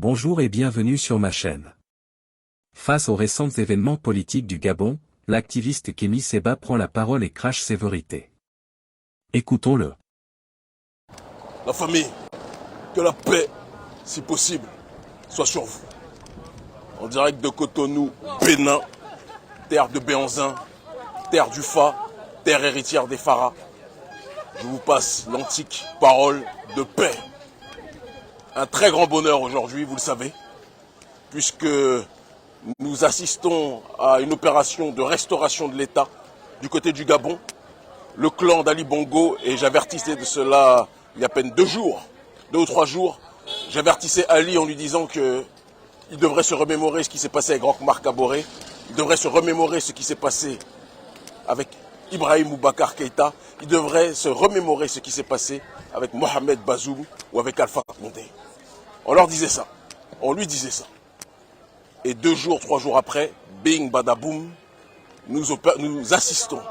Bonjour et bienvenue sur ma chaîne. Face aux récents événements politiques du Gabon, l'activiste Kémy Séba prend la parole et crache ses vérités. Écoutons-le. La famille, que la paix, si possible, soit sur vous. En direct de Cotonou, Bénin, terre de Béanzin, terre du Fa, terre héritière des Phara. Je vous passe l'antique parole de paix. Un très grand bonheur aujourd'hui, vous le savez, puisque nous assistons à une opération de restauration de l'État du côté du Gabon. Le clan d'Ali Bongo, et j'avertissais de cela il y a à peine 2 ou 3 jours, j'avertissais Ali en lui disant qu'il devrait se remémorer ce qui s'est passé avec Roch-Marc Kaboré, il devrait se remémorer ce qui s'est passé avec Ibrahim Boubacar Keïta, il devrait se remémorer ce qui s'est passé avec Mohamed Bazoum ou avec Alpha Condé. On leur disait ça, on lui disait ça. Et 2 jours, 3 jours après, bing, badaboum, nous assistons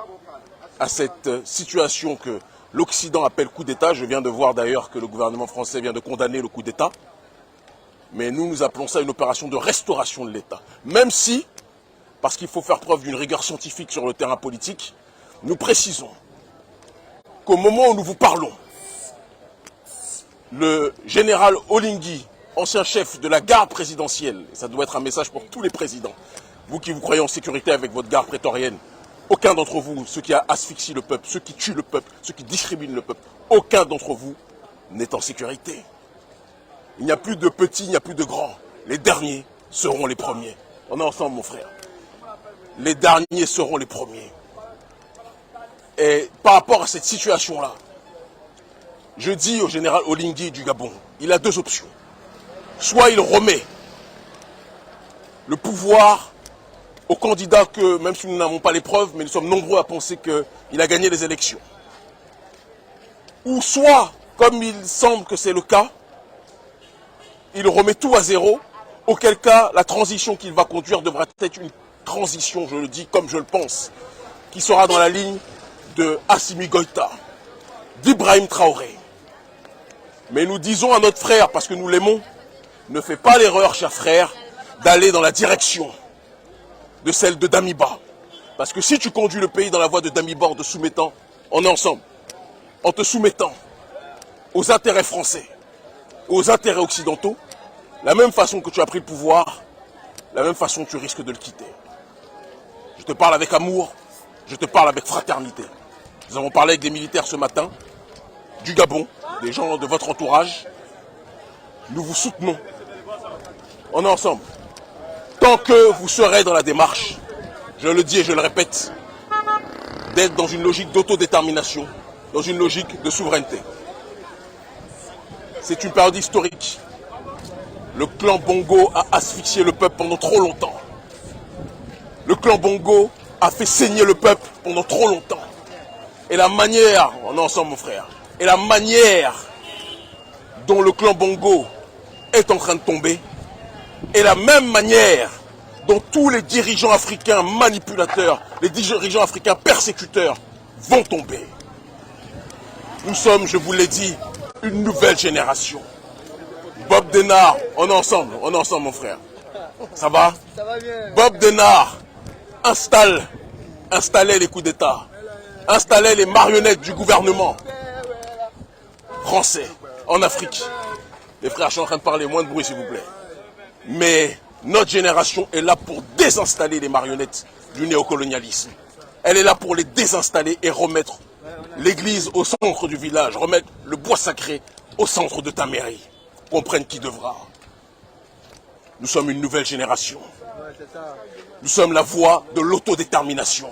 à cette situation que l'Occident appelle coup d'État. Je viens de voir d'ailleurs que le gouvernement français vient de condamner le coup d'État. Mais nous appelons ça une opération de restauration de l'État. Même si, parce qu'il faut faire preuve d'une rigueur scientifique sur le terrain politique, nous précisons qu'au moment où nous vous parlons, le général Olingi, ancien chef de la garde présidentielle, ça doit être un message pour tous les présidents, vous qui vous croyez en sécurité avec votre garde prétorienne, aucun d'entre vous, ceux qui asphyxient le peuple, ceux qui tuent le peuple, ceux qui discriminent le peuple, aucun d'entre vous n'est en sécurité. Il n'y a plus de petits, il n'y a plus de grands. Les derniers seront les premiers. On est ensemble, mon frère. Les derniers seront les premiers. Et par rapport à cette situation-là, je dis au général Olingi du Gabon, il a 2 options. Soit il remet le pouvoir au candidat que, même si nous n'avons pas les preuves, mais nous sommes nombreux à penser qu'il a gagné les élections. Ou soit, comme il semble que c'est le cas, il remet tout à zéro, auquel cas la transition qu'il va conduire devra être une transition, je le dis comme je le pense, qui sera dans la ligne de Assimi Goïta, d'Ibrahim Traoré. Mais nous disons à notre frère, parce que nous l'aimons, ne fais pas l'erreur, cher frère, d'aller dans la direction de celle de Damiba. Parce que si tu conduis le pays dans la voie de Damiba en te soumettant, on est ensemble, en te soumettant aux intérêts français, aux intérêts occidentaux, la même façon que tu as pris le pouvoir, la même façon tu risques de le quitter. Je te parle avec amour, je te parle avec fraternité. Nous avons parlé avec des militaires ce matin, du Gabon, des gens de votre entourage. Nous vous soutenons. On est ensemble. Tant que vous serez dans la démarche, je le dis et je le répète, d'être dans une logique d'autodétermination, dans une logique de souveraineté. C'est une période historique. Le clan Bongo a asphyxié le peuple pendant trop longtemps. Le clan Bongo a fait saigner le peuple pendant trop longtemps. Et la manière, on est ensemble mon frère, et la manière dont le clan Bongo est en train de tomber, et la même manière dont tous les dirigeants africains manipulateurs, les dirigeants africains persécuteurs vont tomber. Nous sommes, je vous l'ai dit, une nouvelle génération. Bob Denard, on est ensemble mon frère. Ça va? Ça va bien. Bob Denard installait les coups d'État, installait les marionnettes du gouvernement français en Afrique. Les frères, je suis en train de parler, moins de bruit s'il vous plaît. Mais notre génération est là pour désinstaller les marionnettes du néocolonialisme. Elle est là pour les désinstaller et remettre l'église au centre du village, remettre le bois sacré au centre de ta mairie. Comprenne qui devra. Nous sommes une nouvelle génération. Nous sommes la voie de l'autodétermination.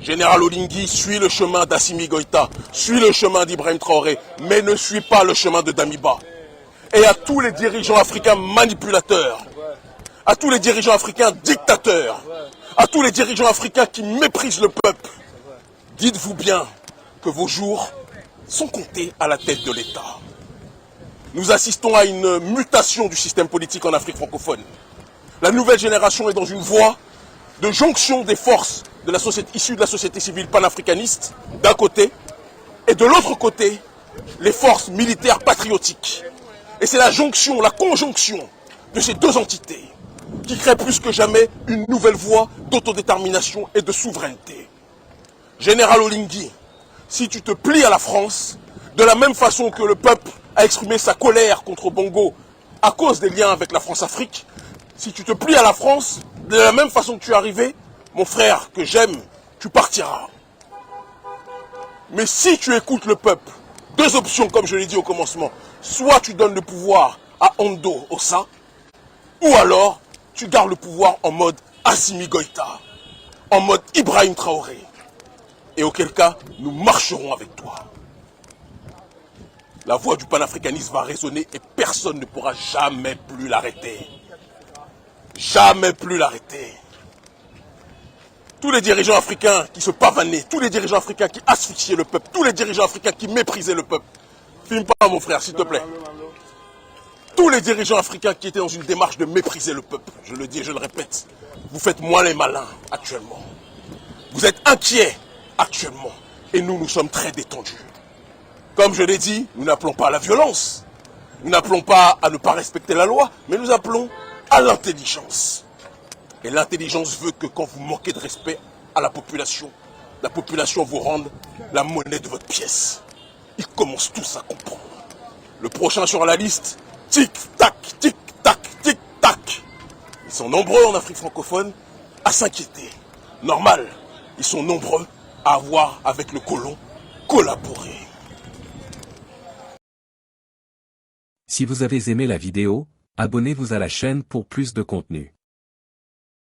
Général Olingi suit le chemin d'Assimi Goïta, suit le chemin d'Ibrahim Traoré, mais ne suit pas le chemin de Damiba. Et à tous les dirigeants africains manipulateurs, à tous les dirigeants africains dictateurs, à tous les dirigeants africains qui méprisent le peuple, dites-vous bien que vos jours sont comptés à la tête de l'État. Nous assistons à une mutation du système politique en Afrique francophone. La nouvelle génération est dans une voie de jonction des forces de la société, issues de la société civile panafricaniste, d'un côté, et de l'autre côté, les forces militaires patriotiques. Et c'est la jonction, la conjonction de ces deux entités qui crée plus que jamais une nouvelle voie d'autodétermination et de souveraineté. Général Olingi, si tu te plies à la France, de la même façon que le peuple a exprimé sa colère contre Bongo à cause des liens avec la France-Afrique, si tu te plies à la France, de la même façon que tu es arrivé, mon frère que j'aime, tu partiras. Mais si tu écoutes le peuple, deux options comme je l'ai dit au commencement, soit tu donnes le pouvoir à Ondo Ossa, ou alors tu gardes le pouvoir en mode Assimi Goïta, en mode Ibrahim Traoré. Et auquel cas, nous marcherons avec toi. La voix du panafricanisme va résonner et personne ne pourra jamais plus l'arrêter. Jamais plus l'arrêter. Tous les dirigeants africains qui se pavanaient, tous les dirigeants africains qui asphyxiaient le peuple, tous les dirigeants africains qui méprisaient le peuple. Filme pas mon frère, s'il te plaît. Tous les dirigeants africains qui étaient dans une démarche de mépriser le peuple, je le dis et je le répète, vous faites moins les malins actuellement. Vous êtes inquiets actuellement et nous, nous sommes très détendus. Comme je l'ai dit, nous n'appelons pas à la violence, nous n'appelons pas à ne pas respecter la loi, mais nous appelons à l'intelligence. Et l'intelligence veut que quand vous manquez de respect à la population vous rende la monnaie de votre pièce. Ils commencent tous à comprendre. Le prochain sur la liste, tic-tac, tic-tac, tic-tac. Ils sont nombreux en Afrique francophone à s'inquiéter. Normal, ils sont nombreux à avoir avec le colon collaboré. Si vous avez aimé la vidéo, abonnez-vous à la chaîne pour plus de contenu.